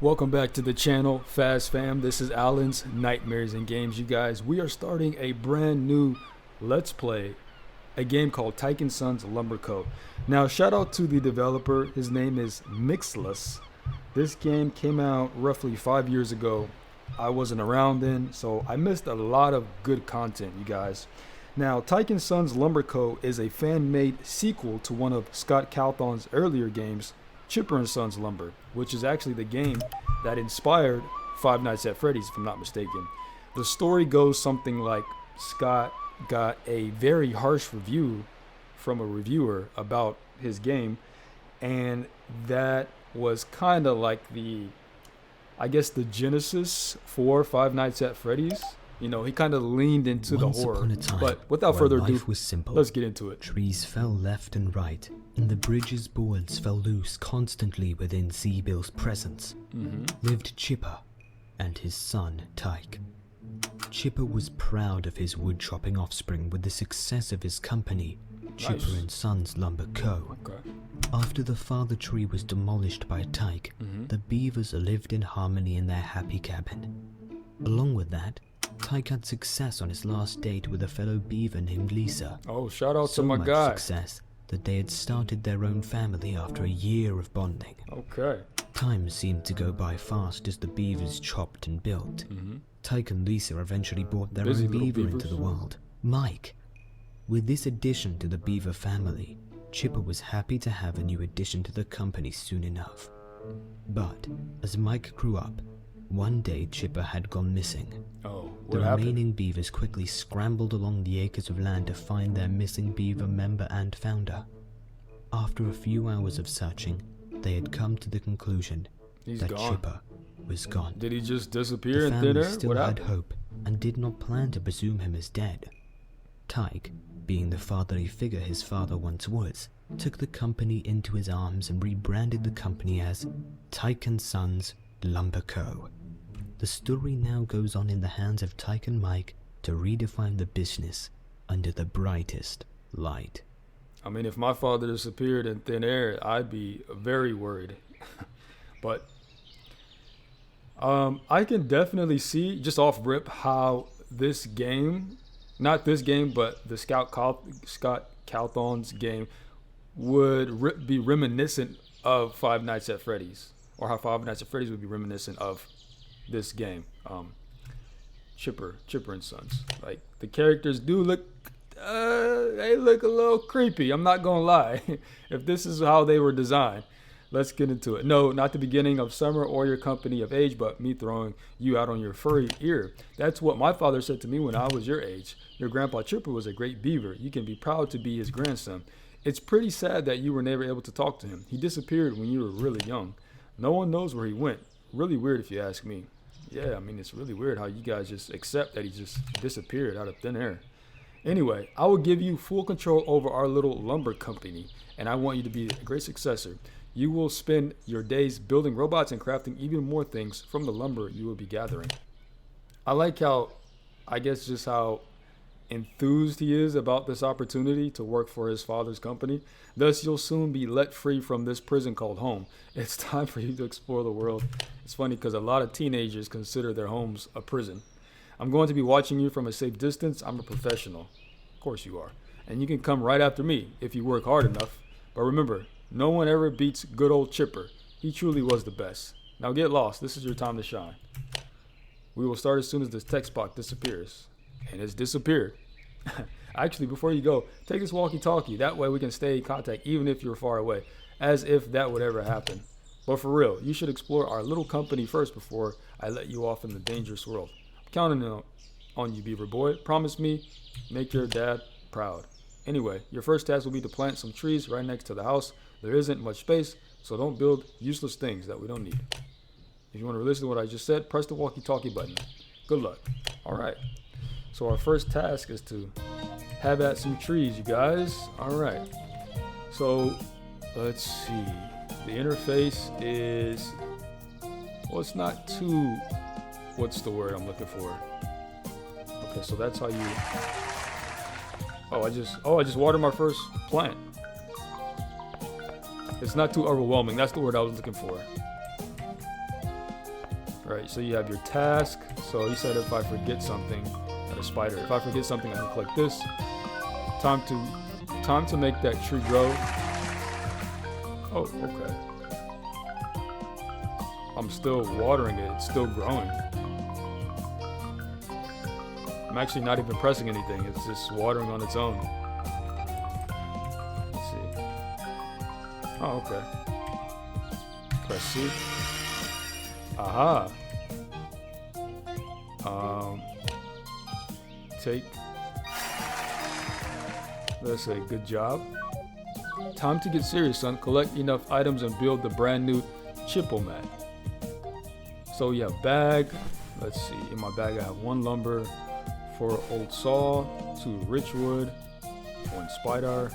Welcome back to the channel, Fast Fam. This is Alan's Nightmares and Games. You guys, we are starting a brand new Let's Play, a game called Tyke and Sons Lumber Co. Now, shout out to the developer. His name is Mixless. This game came out roughly 5 years ago. I wasn't around then, so I missed a lot of good content, you guys. Now, Tyke and Sons Lumber Co. is a fan-made sequel to one of Scott Cawthon's earlier games, Chipper and Sons Lumber, which is actually the game that inspired Five Nights at Freddy's, if I'm not mistaken. The story goes something like Scott got a very harsh review from a reviewer about his game, and that was kind of like the, I guess, the genesis for Five Nights at Freddy's. You know, he kind of leaned into the horror. But without further ado, let's get into it. Trees fell left and right, and the bridge's boards fell loose constantly within Zeebill's presence. Lived Chipper and his son, Tyke. Chipper was proud of his wood-chopping offspring with the success of his company, Chipper and Sons Lumber Co. After the father tree was demolished by Tyke, the beavers lived in harmony in their happy cabin. Along with that, Tyke had success on his last date with a fellow beaver named Lisa. Oh, shout out so to my much guy. Success that they had started their own family after a year of bonding. Okay. Time seemed to go by fast as the beavers chopped and built. Tyke and Lisa eventually brought their own beaver into the world, Mike. With this addition to the beaver family, Chipper was happy to have a new addition to the company soon enough. But as Mike grew up, one day Chipper had gone missing. Oh, the what happened? remaining beavers quickly scrambled along the acres of land to find their missing beaver member and founder. After a few hours of searching, they had come to the conclusion that gone. Chipper was gone. Did he just disappear The in thin family air? still What had happened? hope and did not plan to presume him as dead. Tyke, being the fatherly figure his father once was, took the company into his arms and rebranded the company as Tyke and Sons Lumber Co. The story now goes on in the hands of Tyke and Mike to redefine the business under the brightest light. I mean, if my father disappeared in thin air, I'd be very worried. But I can definitely see, just off rip, how this game, not this game, but the Scott Cawthon's game, would be reminiscent of Five Nights at Freddy's, or how Five Nights at Freddy's would be reminiscent of this game, Chipper and Sons. Like, the characters do look, they look a little creepy. I'm not gonna lie. If this is how they were designed, let's get into it. No, not the beginning of summer or your company of age, but me throwing you out on your furry ear. That's what my father said to me when I was your age. Your grandpa Chipper was a great beaver. You can be proud to be his grandson. It's pretty sad that you were never able to talk to him. He disappeared when you were really young. No one knows where he went. Really weird if you ask me. Yeah, I mean, it's really weird how you guys just accept that he just disappeared out of thin air. Anyway, I will give you full control over our little lumber company, and I want you to be a great successor. You will spend your days building robots and crafting even more things from the lumber you will be gathering. I like how, I guess, just how enthused he is about this opportunity to work for his father's company. Thus, you'll soon be let free from this prison called home. It's time for you to explore the world. It's funny because a lot of teenagers consider their homes a prison. I'm going to be watching you from a safe distance. I'm a professional. Of course you are. And you can come right after me if you work hard enough. But remember, no one ever beats good old Chipper. He truly was the best. Now get lost. This is your time to shine. We will start as soon as this text box disappears. And it's disappeared. Actually, before you go, take this walkie-talkie. That way we can stay in contact even if you're far away. As if that would ever happen. But for real, you should explore our little company first before I let you off in the dangerous world. I'm counting on you, Beaver Boy. Promise me, make your dad proud. Anyway, your first task will be to plant some trees right next to the house. There isn't much space, so don't build useless things that we don't need. If you want to listen to what I just said, press the walkie-talkie button. Good luck. All right. So our first task is to have at some trees, you guys. All right. So let's see. The interface is, well, it's not too, what's the word I'm looking for? Okay, so that's how you, I just watered my first plant. It's not too overwhelming. That's the word I was looking for. Right, so you have your task. So you said if I forget something, at a spider, if I forget something, I can click this. Time to make that tree grow. Oh, okay. I'm still watering it. It's still growing. I'm actually not even pressing anything. It's just watering on its own. Let's see. Oh, okay. Press C. Aha. Take. Let's say good job. Time to get serious, son. Collect enough items and build the brand new Chipomat. So yeah, bag. Let's see. In my bag, I have 1 lumber, 4 old saw, 2 rich wood, 1 spider.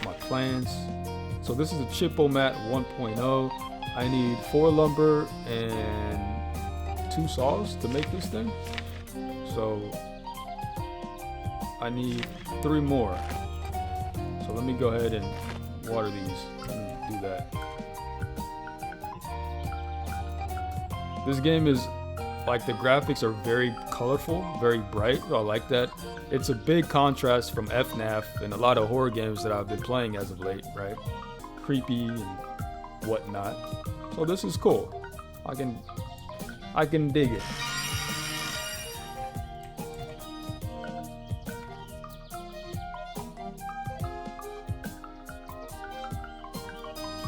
My plants. So this is a Chipomat 1.0. I need 4 lumber and 2 saws to make this thing. So I need 3 more. So let me go ahead and water these and do that. This game is like, the graphics are very colorful, very bright. I like that. It's a big contrast from FNaF and a lot of horror games that I've been playing as of late, right? Creepy and whatnot. So this is cool. I can dig it.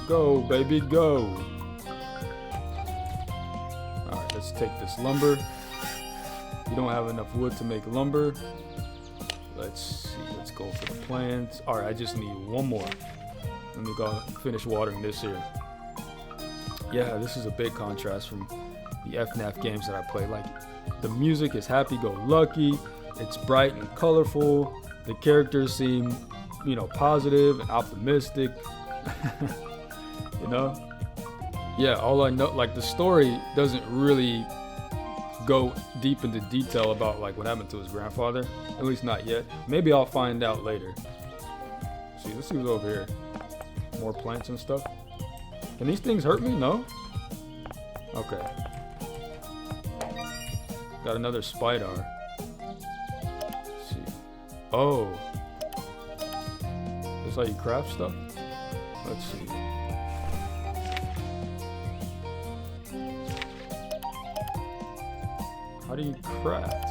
Go, baby, go. Alright, let's take this lumber. We don't have enough wood to make lumber. Let's see, let's go for the plants. Alright, I just need 1 more. Let me go finish watering this here. Yeah, this is a big contrast from the FNaF games that I play. Like, the music is happy-go-lucky. It's bright and colorful. The characters seem, positive and optimistic. You know? Yeah, all I know, like, the story doesn't really go deep into detail about, like, what happened to his grandfather. At least not yet. Maybe I'll find out later. See, let's see what's over here. More plants and stuff. Can these things hurt me? No? Okay. Got another spider. Let's see. Oh. That's how you craft stuff? Let's see. How do you craft?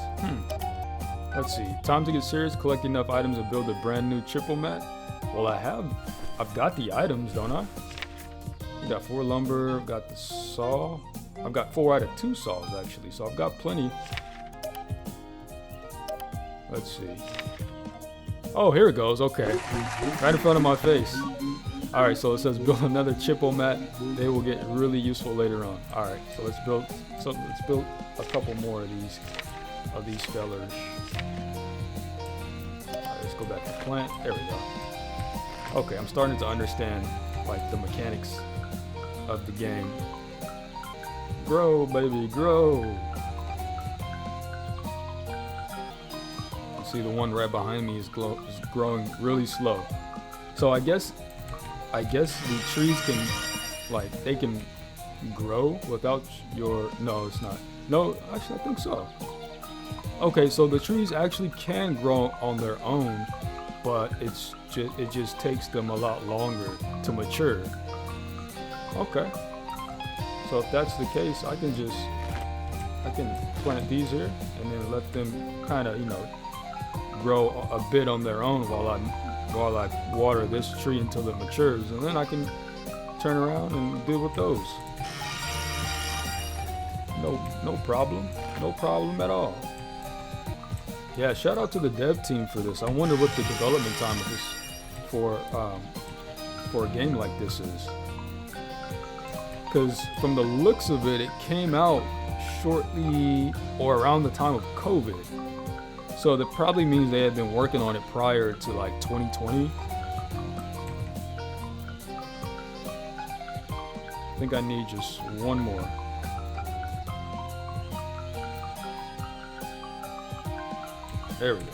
Let's see. Time to get serious. Collect enough items and build a brand new Chipomat. Well, I've got the items, don't I? I've got 4 lumber. I've got the saw. I've got 4 out of 2 saws, actually. So I've got plenty. Let's see. Oh, here it goes. Okay. Right in front of my face. Alright, so it says build another Chipomat. They will get really useful later on. Alright, so let's build a couple more of these fellers. Alright, let's go back to plant. There we go. Okay, I'm starting to understand, like, the mechanics of the game. Grow, baby, grow. See, the one right behind me is growing really slow. So I guess the trees can, like, they can grow without your... No, it's not. No, actually, I think so. Okay, so the trees actually can grow on their own, but it just takes them a lot longer to mature. Okay. So if that's the case, I can plant these here and then let them kind of, grow a bit on their own while I water this tree until it matures, and then I can turn around and deal with those. No problem at all. Yeah, shout out to the dev team for this. I wonder what the development time of this for a game like this is. Because from the looks of it, it came out shortly or around the time of COVID. So that probably means they had been working on it prior to, like, 2020. I think I need just 1 more. There we go.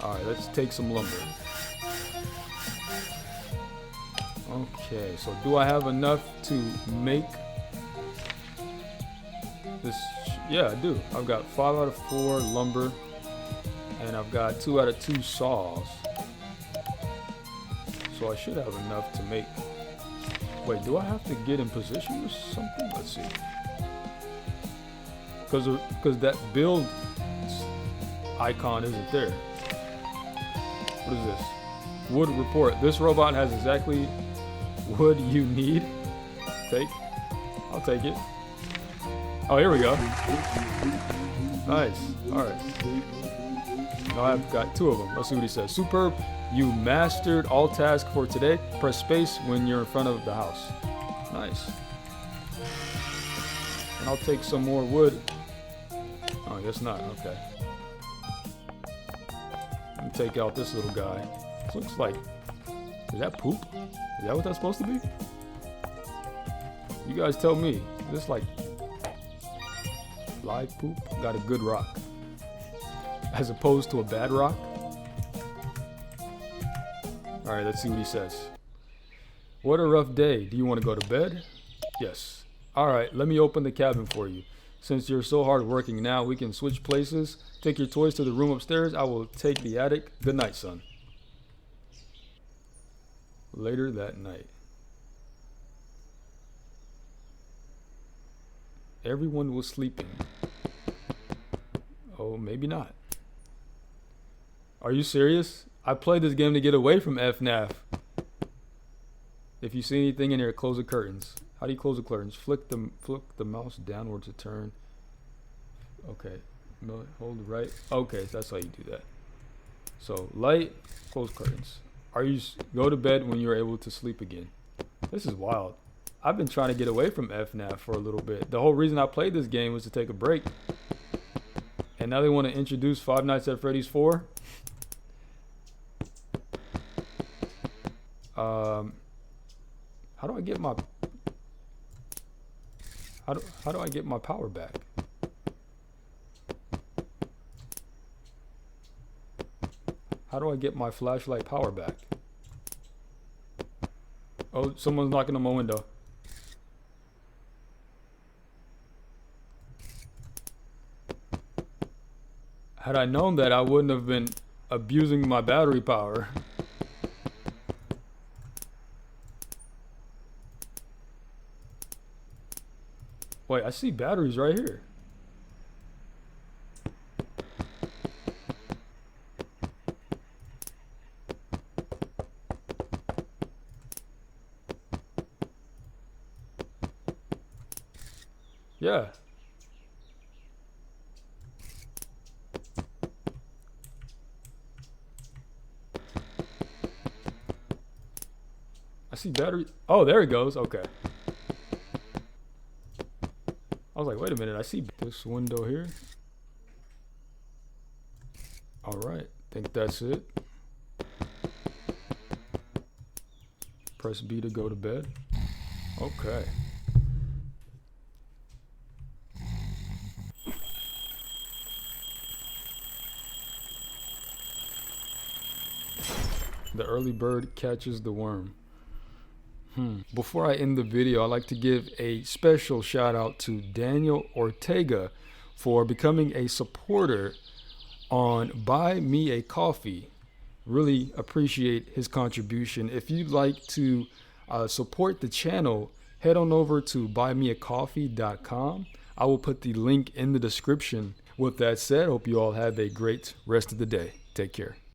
Alright, let's take some lumber. Okay, so do I have enough to make this? Yeah, I do. I've got 5 out of 4 lumber, and I've got 2 out of 2 saws. So I should have enough to make. Wait, do I have to get in position or something? Let's see. Because that build icon isn't there. What is this? Wood report. This robot has exactly wood you need. I'll take it. Oh, here we go. Nice. All right. Now I've got 2 of them. Let's see what he says. Superb. You mastered all tasks for today. Press space when you're in front of the house. Nice. And I'll take some more wood. Oh, I guess not. Okay. Let me take out this little guy. This looks like... Is that poop? Is that what that's supposed to be? You guys tell me. Is this like... live poop? Got a good rock. As opposed to a bad rock? Alright, let's see what he says. What a rough day. Do you want to go to bed? Yes. Alright, let me open the cabin for you. Since you're so hard working now, we can switch places. Take your toys to the room upstairs. I will take the attic. Good night, son. Later that night. Everyone was sleeping. Oh, maybe not. Are you serious? I played this game to get away from FNaF. If you see anything in here, close the curtains. How do you close the curtains? Flick the mouse downward to turn. Okay. No, hold right. Okay, so that's how you do that. So light, close curtains. Go to bed when you're able to sleep again. This is wild. I've been trying to get away from FNaF for a little bit. The whole reason I played this game was to take a break. And now they want to introduce Five Nights at Freddy's 4. How do I get my how do I get my power back? How do I get my flashlight power back? Oh, someone's knocking on my window. Had I known that, I wouldn't have been abusing my battery power. Wait, I see batteries right here. Yeah. I see battery. Oh, there it goes. Okay. I was like, wait a minute. I see this window here. All right. Think that's it. Press B to go to bed. Okay. The early bird catches the worm. Before I end the video, I'd like to give a special shout out to Daniel Ortega for becoming a supporter on Buy Me a Coffee. Really appreciate his contribution. If you'd like to support the channel, head on over to buymeacoffee.com. I will put the link in the description. With that said, hope you all have a great rest of the day. Take care.